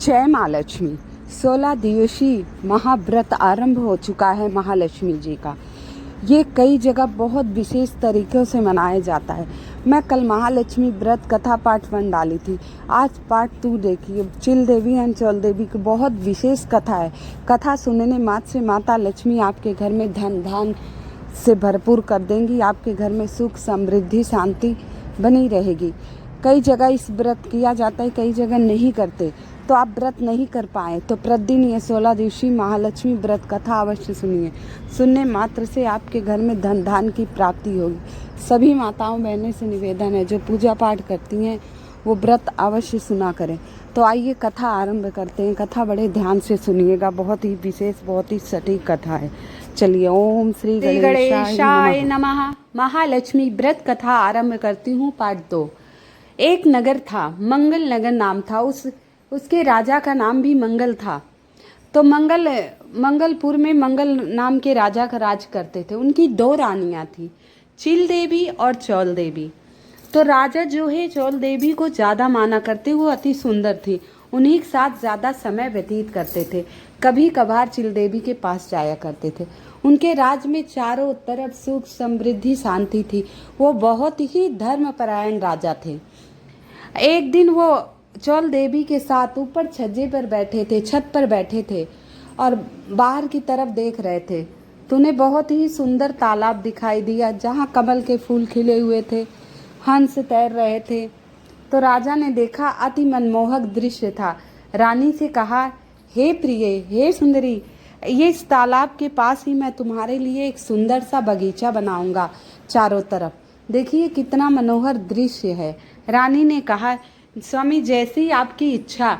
जय माँ लक्ष्मी। 16 दिवसीय महाव्रत आरंभ हो चुका है महालक्ष्मी जी का। ये कई जगह बहुत विशेष तरीक़ों से मनाया जाता है। मैं कल महालक्ष्मी व्रत कथा पार्ट 1 डाली थी। आज पार्ट 2 देखिए। चिल देवी एंड चौल देवी की बहुत विशेष कथा है। कथा सुनने मात्र से माता लक्ष्मी आपके घर में धन धान से भरपूर कर देंगी। आपके घर में सुख समृद्धि शांति बनी रहेगी। कई जगह इस व्रत किया जाता है, कई जगह नहीं करते। तो आप व्रत नहीं कर पाए तो प्रतिदिन ये 16 दिवसीय महालक्ष्मी व्रत कथा अवश्य सुनिए। सुनने मात्र से आपके घर में धन धान की प्राप्ति होगी। सभी माताओं बहनों से निवेदन है जो पूजा पाठ करती हैं वो व्रत अवश्य सुना करें। तो आइए कथा आरंभ करते हैं। कथा बड़े ध्यान से सुनिएगा, बहुत ही विशेष बहुत ही सटीक कथा है। चलिए। ओम श्री गणेशाय नमः। महालक्ष्मी व्रत कथा आरंभ करती हूँ। पार्ट 2। एक नगर था, मंगल नगर नाम था। उसके राजा का नाम भी मंगल था। तो मंगलपुर में मंगल नाम के राजा का राज करते थे। उनकी 2 रानियां थी, चिल देवी और चौल देवी। तो राजा जो है चौल देवी को ज़्यादा माना करते, वो अति सुंदर थी। उन्हीं के साथ ज़्यादा समय व्यतीत करते थे। कभी कभार चिल देवी के पास जाया करते थे। उनके राज में चारों तरफ सुख समृद्धि शांति थी। वो बहुत ही धर्मपरायण राजा थे। एक दिन वो चौल देवी के साथ ऊपर छज्जे पर बैठे थे, छत पर बैठे थे और बाहर की तरफ देख रहे थे। तो उन्हें बहुत ही सुंदर तालाब दिखाई दिया जहाँ कमल के फूल खिले हुए थे, हंस तैर रहे थे। तो राजा ने देखा, अति मनमोहक दृश्य था। रानी से कहा, हे प्रिय, हे सुंदरी, ये इस तालाब के पास ही मैं तुम्हारे लिए एक सुंदर सा बगीचा बनाऊंगा चारों तरफ। देखिए कितना मनोहर दृश्य है। रानी ने कहा, स्वामी जैसी आपकी इच्छा।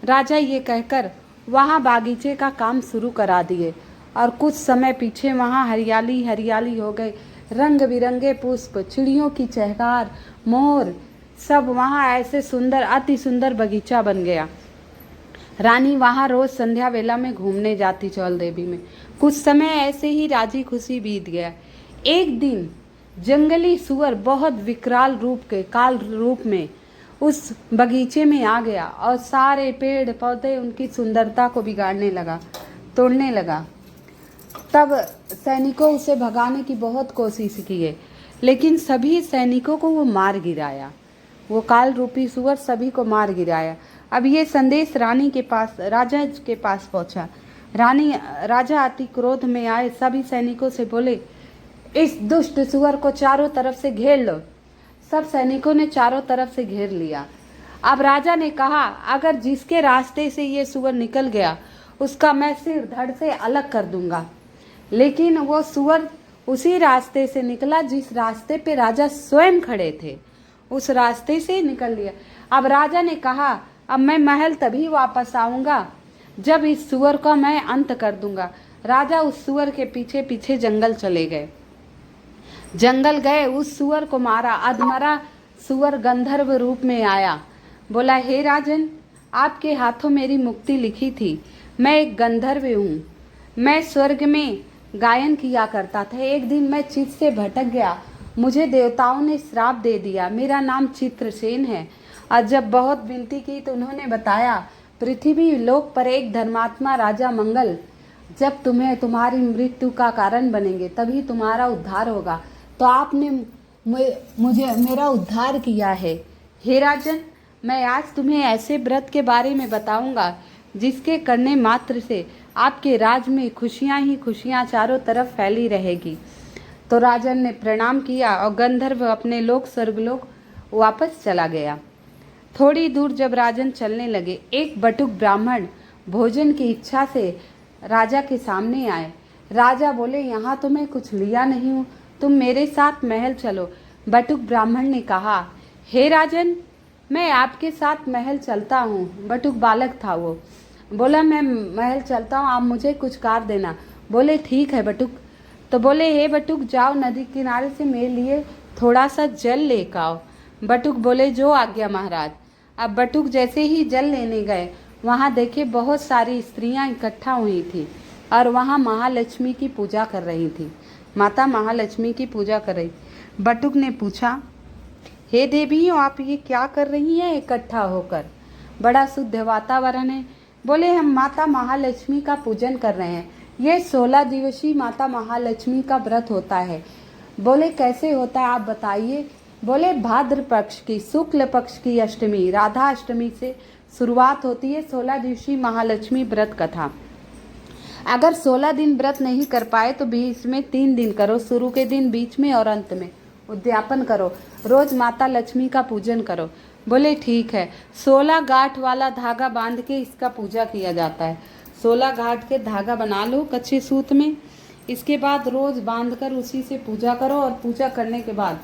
राजा ये कहकर वहाँ बागीचे का काम शुरू करा दिए और कुछ समय पीछे वहाँ हरियाली हरियाली हो गई। रंग बिरंगे पुष्प, चिड़ियों की चहकार, मोर, सब वहाँ ऐसे सुंदर अति सुंदर बगीचा बन गया। रानी वहाँ रोज संध्या वेला में घूमने जाती चौल देवी में। कुछ समय ऐसे ही राजी खुशी बीत गया। एक दिन जंगली सुअर बहुत विकराल रूप के काल रूप में उस बगीचे में आ गया और सारे पेड़ पौधे उनकी सुंदरता को बिगाड़ने लगा, तोड़ने लगा। तब सैनिकों उसे भगाने की बहुत कोशिश किए, लेकिन सभी सैनिकों को वो मार गिराया। वो काल रूपी सुअर सभी को मार गिराया। अब ये संदेश राजा के पास पहुंचा। राजा अति क्रोध में आए, सभी सैनिकों से बोले, इस दुष्ट सुअर को चारों तरफ से घेर लो। सब सैनिकों ने चारों तरफ से घेर लिया। अब राजा ने कहा, अगर जिसके रास्ते से ये सुअर निकल गया उसका मैं सिर धड़ से अलग कर दूंगा। लेकिन वो सुअर उसी रास्ते से निकला जिस रास्ते पे राजा स्वयं खड़े थे, उस रास्ते से निकल लिया। अब राजा ने कहा, अब मैं महल तभी वापस आऊंगा जब इस सुअर का मैं अंत कर दूंगा। राजा उस सुअर के पीछे पीछे जंगल चले गए। जंगल गए, उस सुअर को मारा। अधमरा सुअर गंधर्व रूप में आया। बोला, हे राजन, आपके हाथों मेरी मुक्ति लिखी थी। मैं एक गंधर्व हूँ। मैं स्वर्ग में गायन किया करता था। एक दिन मैं चित से भटक गया। मुझे देवताओं ने श्राप दे दिया। मेरा नाम चित्रसेन है। और जब बहुत विनती की तो उन्होंने बताया, पृथ्वी लोक पर एक धर्मात्मा राजा मंगल जब तुम्हारी मृत्यु का कारण बनेंगे तभी तुम्हारा उद्धार होगा। तो आपने मेरा उद्धार किया है। हे राजन, मैं आज तुम्हें ऐसे व्रत के बारे में बताऊंगा जिसके करने मात्र से आपके राज में खुशियां ही खुशियां चारों तरफ फैली रहेगी। तो राजन ने प्रणाम किया और गंधर्व अपने लोक स्वर्गलोक वापस चला गया। थोड़ी दूर जब राजन चलने लगे, एक बटुक ब्राह्मण भोजन की इच्छा से राजा के सामने आए। राजा बोले, यहाँ तो मैं कुछ लिया नहीं हूँ, तुम मेरे साथ महल चलो। बटुक ब्राह्मण ने कहा, हे राजन, मैं आपके साथ महल चलता हूँ। बटुक बालक था वो। बोला, मैं महल चलता हूँ, आप मुझे कुछ कार्य देना। बोले, ठीक है बटुक। तो बोले, हे बटुक, जाओ नदी किनारे से मेरे लिए थोड़ा सा जल लेकर आओ। बटुक बोले, जो आज्ञा महाराज। अब बटुक जैसे ही जल लेने गए, वहाँ देखे बहुत सारी स्त्रियाँ इकट्ठा हुई थी और वहाँ महालक्ष्मी की पूजा कर रही थी। माता महालक्ष्मी की पूजा कर रही। बटुक ने पूछा, हे देवी, आप ये क्या कर रही हैं इकट्ठा होकर? बड़ा शुद्ध वातावरण है। बोले हम माता महालक्ष्मी का पूजन कर रहे हैं। ये 16 दिवसीय माता महालक्ष्मी का व्रत होता है। बोले कैसे होता है आप बताइए। बोले भाद्र पक्ष की शुक्ल पक्ष की अष्टमी राधा अष्टमी से शुरुआत होती है 16 दिवसीय महालक्ष्मी व्रत कथा। अगर 16 दिन व्रत नहीं कर पाए तो बीच में 3 दिन करो, शुरू के दिन, बीच में और अंत में उद्यापन करो। रोज माता लक्ष्मी का पूजन करो। बोले ठीक है। 16 गांठ वाला धागा बांध के इसका पूजा किया जाता है। 16 गांठ के धागा बना लो कच्चे सूत में। इसके बाद रोज बांधकर उसी से पूजा करो और पूजा करने के बाद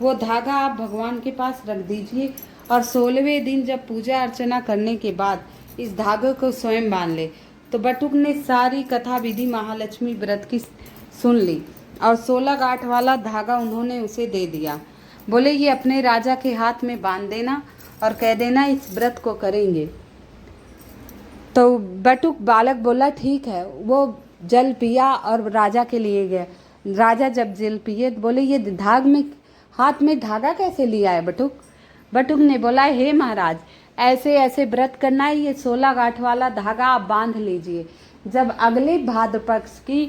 वो धागा आप भगवान के पास रख दीजिए और 16वें दिन जब पूजा अर्चना करने के बाद इस धागे को स्वयं बांध ले। तो बटुक ने सारी कथा विधि महालक्ष्मी व्रत की सुन ली और 16 गांठ वाला धागा उन्होंने उसे दे दिया। बोले ये अपने राजा के हाथ में बांध देना और कह देना इस व्रत को करेंगे। तो बटुक बालक बोला ठीक है। वो जल पिया और राजा के लिए गया। राजा जब जल पिए बोले ये हाथ में धागा कैसे लिया है बटुक। बटुक ने बोला हे महाराज ऐसे ऐसे व्रत करना है, ये 16 गांठ वाला धागा आप बांध लीजिए। जब अगले भाद्र पक्ष की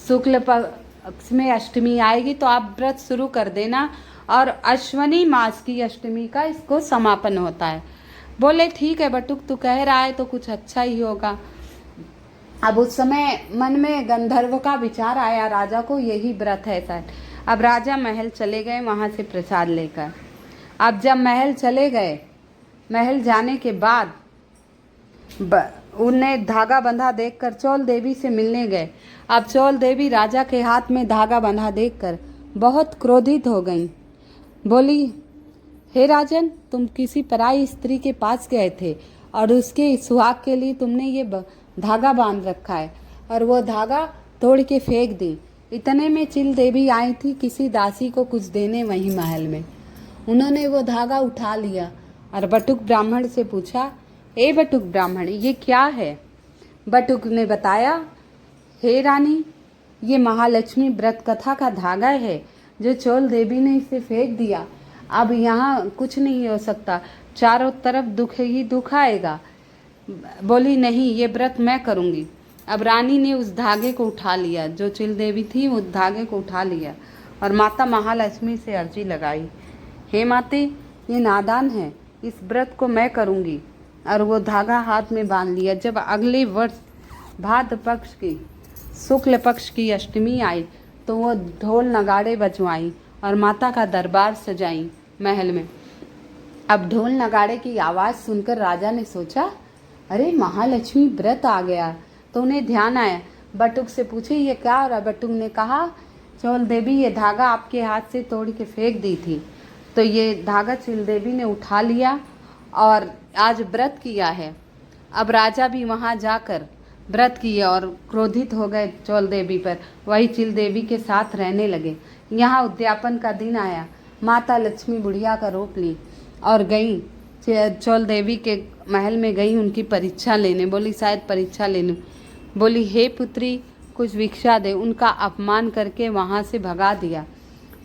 शुक्ल पक्ष में अष्टमी आएगी तो आप व्रत शुरू कर देना और अश्वनी मास की अष्टमी का इसको समापन होता है। बोले ठीक है बटुक तू कह रहा है तो कुछ अच्छा ही होगा। अब उस समय मन में गंधर्व का विचार आया राजा को, यही व्रत है शायद। अब राजा महल चले गए वहाँ से प्रसाद लेकर। अब जब महल चले गए, महल जाने के बाद उन्हें धागा बंधा देखकर चौल देवी से मिलने गए। अब चौल देवी राजा के हाथ में धागा बंधा देखकर बहुत क्रोधित हो गईं। बोली हे राजन तुम किसी पराई स्त्री के पास गए थे और उसके सुहाग के लिए तुमने ये धागा बांध रखा है और वो धागा तोड़ के फेंक दी। इतने में चिल देवी आई थी किसी दासी को कुछ देने वहीं महल में। उन्होंने वो धागा उठा लिया और बटुक ब्राह्मण से पूछा ए बटुक ब्राह्मण ये क्या है। बटुक ने बताया हे रानी ये महालक्ष्मी व्रत कथा का धागा है जो चोल देवी ने इसे फेंक दिया। अब यहाँ कुछ नहीं हो सकता, चारों तरफ दुख ही दुख आएगा। बोली नहीं ये व्रत मैं करूँगी। अब रानी ने उस धागे को उठा लिया, जो चिल देवी थी उस धागे को उठा लिया और माता महालक्ष्मी से अर्जी लगाई हे माते ये नादान है, इस व्रत को मैं करूँगी। और वो धागा हाथ में बांध लिया। जब अगले वर्ष भाद्र पक्ष की शुक्ल पक्ष की अष्टमी आई तो वो ढोल नगाड़े बजवाई और माता का दरबार सजाई महल में। अब ढोल नगाड़े की आवाज़ सुनकर राजा ने सोचा अरे महालक्ष्मी व्रत आ गया। तो उन्हें ध्यान आया। बटुक से पूछे ये क्या हो रहा। बटुक ने कहा चौल देवी ये धागा आपके हाथ से तोड़ के फेंक दी थी तो ये धागा चिल देवी ने उठा लिया और आज व्रत किया है। अब राजा भी वहाँ जाकर व्रत किए और क्रोधित हो गए चौल देवी पर। वही चिल देवी के साथ रहने लगे। यहाँ उद्यापन का दिन आया। माता लक्ष्मी बुढ़िया का रूप ली और गई चौल देवी के महल में गई उनकी परीक्षा लेने। बोली शायद परीक्षा लेने। बोली हे पुत्री कुछ भिक्षा दे। उनका अपमान करके वहाँ से भगा दिया।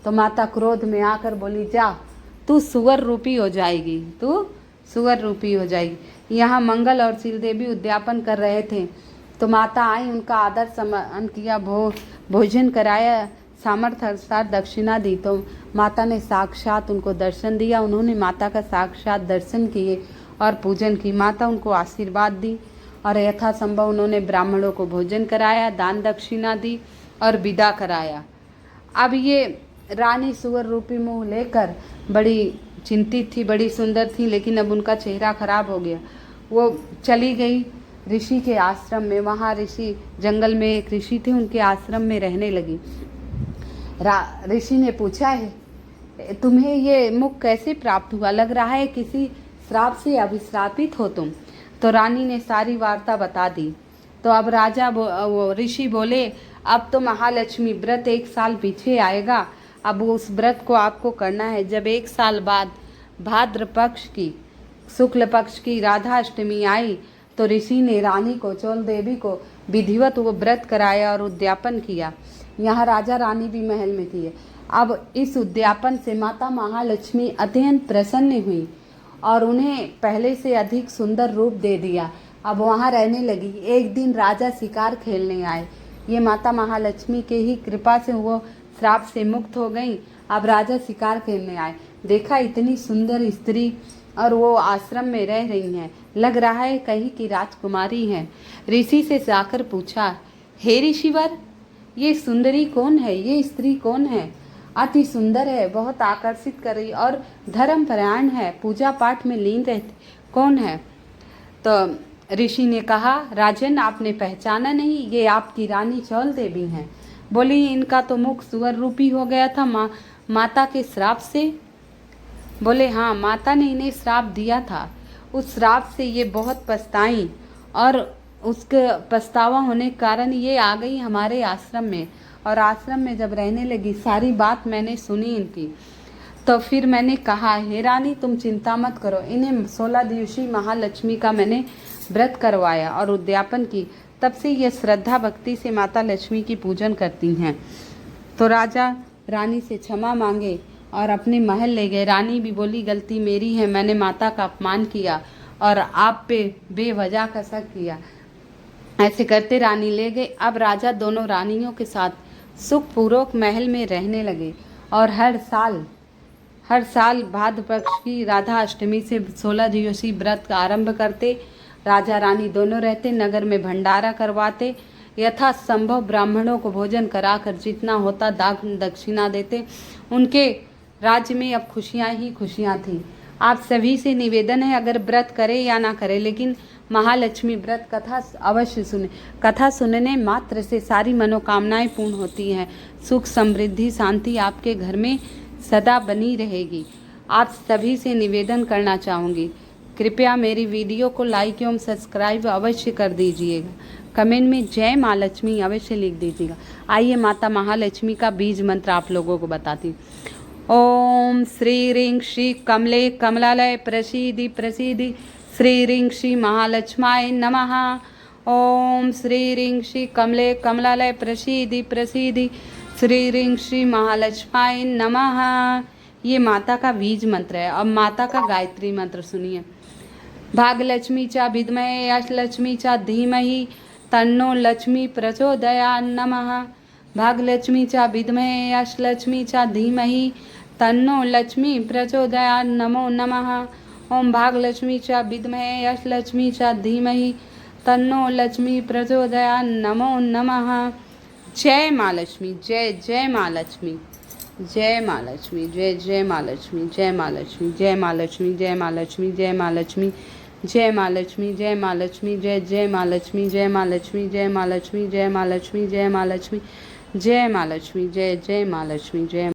तो माता क्रोध में आकर बोली जा तू सुअर रूपी हो जाएगी, तू सुअर रूपी हो जाएगी। यहाँ मंगल और चिल देवी उद्यापन कर रहे थे तो माता आई, उनका आदर सम्मान किया, भोजन कराया, सामर्थ्य अनुसार दक्षिणा दी। तो माता ने साक्षात उनको दर्शन दिया। उन्होंने माता का साक्षात दर्शन किए और पूजन की। माता उनको आशीर्वाद दी और यथासंभव उन्होंने ब्राह्मणों को भोजन कराया, दान दक्षिणा दी और विदा कराया। अब ये रानी सुअर रूपी मुँह लेकर बड़ी चिंतित थी, बड़ी सुंदर थी, लेकिन अब उनका चेहरा खराब हो गया। वो चली गई ऋषि के आश्रम में। वहाँ ऋषि जंगल में एक ऋषि थे, उनके आश्रम में रहने लगी। ऋषि ने पूछा है तुम्हें ये मुख कैसे प्राप्त हुआ, लग रहा है किसी श्राप से अभिश्रापित हो तुम। तो रानी ने सारी वार्ता बता दी। तो अब ऋषि बोले अब तो महालक्ष्मी व्रत 1 साल पीछे आएगा। अब उस व्रत को आपको करना है। जब 1 साल बाद भाद्र पक्ष की शुक्ल पक्ष की राधा अष्टमी आई तो ऋषि ने रानी को चौल देवी को विधिवत वो व्रत कराया और उद्यापन किया। यहाँ राजा रानी भी महल में थी। अब इस उद्यापन से माता महालक्ष्मी अत्यंत प्रसन्न हुई और उन्हें पहले से अधिक सुंदर रूप दे दिया। अब वहाँ रहने लगी। एक दिन राजा शिकार खेलने आए। ये माता महालक्ष्मी के ही कृपा से वो श्राप से मुक्त हो गई। अब राजा शिकार खेलने आए, देखा इतनी सुंदर स्त्री और वो आश्रम में रह रही हैं, लग रहा है कहीं की राजकुमारी हैं। ऋषि से जाकर पूछा, हे ऋषिवर, ये सुंदरी कौन है, ये स्त्री कौन है? अति सुंदर है, बहुत आकर्षित कर रही और धर्मपरायण है, पूजा पाठ में लीन रहती, कौन है? तो ऋषि ने कहा, राजन आपने पहचाना नहीं, ये आपकी रानी चौल देवी हैं। बोली, इनका तो मुख सुअर रूपी हो गया था माता के श्राप से। बोले, हाँ, माता ने इन्हें श्राप दिया था। उस श्राप से ये बहुत पछताई और उसके पछतावा होने के कारण ये आ गई हमारे आश्रम में। और आश्रम में जब रहने लगी, सारी बात मैंने सुनी इनकी। तो फिर मैंने कहा, हे रानी, तुम चिंता मत करो, इन्हें 16 दिवसीय महालक्ष्मी का मैंने व्रत करवाया और उद्यापन की। तब से ये श्रद्धा भक्ति से माता लक्ष्मी की पूजन करती हैं। तो राजा रानी से क्षमा मांगे और अपने महल ले गए। रानी भी बोली, गलती मेरी है, मैंने माता का अपमान किया और आप पे बेवजह का शक किया। ऐसे करते रानी ले गए। अब राजा दोनों रानियों के साथ सुखपूर्वक महल में रहने लगे और हर साल भाद्र पक्ष की राधा अष्टमी से 16 दिवसीय व्रत का आरंभ करते। राजा रानी दोनों रहते, नगर में भंडारा करवाते, यथा संभव ब्राह्मणों को भोजन कराकर जितना होता दान दक्षिणा देते। उनके राज्य में अब खुशियाँ ही खुशियाँ थीं। आप सभी से निवेदन है, अगर व्रत करें या ना करें, लेकिन महालक्ष्मी व्रत कथा अवश्य सुने। कथा सुनने मात्र से सारी मनोकामनाएं पूर्ण होती हैं। सुख, समृद्धि, शांति आपके घर में सदा बनी रहेगी। आप सभी से निवेदन करना चाहूँगी, कृपया मेरी वीडियो को लाइक एवं सब्सक्राइब अवश्य कर दीजिएगा। कमेंट में जय माँ लक्ष्मी अवश्य लिख दीजिएगा। आइए माता महालक्ष्मी का बीज मंत्र आप लोगों को बताती हूँ। ओम श्री ह्रीं श्री कमले कमलालय प्रसीदि प्रसीदि श्री ह्रीं श्री महालक्ष्माय नमः। ओम श्री ह्रीं श्री कमले कमलालय प्रसीदि प्रसीदि श्री ह्रीं श्री महालक्ष्माय नमः। ये माता का बीज मंत्र है। अब माता का गायत्री मंत्र सुनिए। भागलक्ष्मी च विद्महे यशलक्ष्मी च धीमहि तन्नो लक्ष्मी प्रचोदयात् नमः। भागलक्ष्मी च विद्महे यशलक्ष्मी च धीमहि तन्नो लक्ष्मी प्रचोदयात् नमो नमः। ओम भागलक्ष्मी च विद्महे यशलक्ष्मी च धीमहि तन्नो लक्ष्मी प्रचोदयात् नमो नमः। जय माँ लक्ष्मी, जय जय माँ लक्ष्मी, जय माँ लक्ष्मी, जय जय माँ लक्ष्मी, जय माँ लक्ष्मी, जय माँ लक्ष्मी, जय माँ लक्ष्मी, जय माँ लक्ष्मी, जय माँ लक्ष्मी, जय माँ लक्ष्मी, जय जय माँ लक्ष्मी, जय माँ लक्ष्मी, जय माँ लक्ष्मी, जय माँ लक्ष्मी, जय माँ लक्ष्मी, जय माँ लक्ष्मी, जय जय माँ लक्ष्मी, जय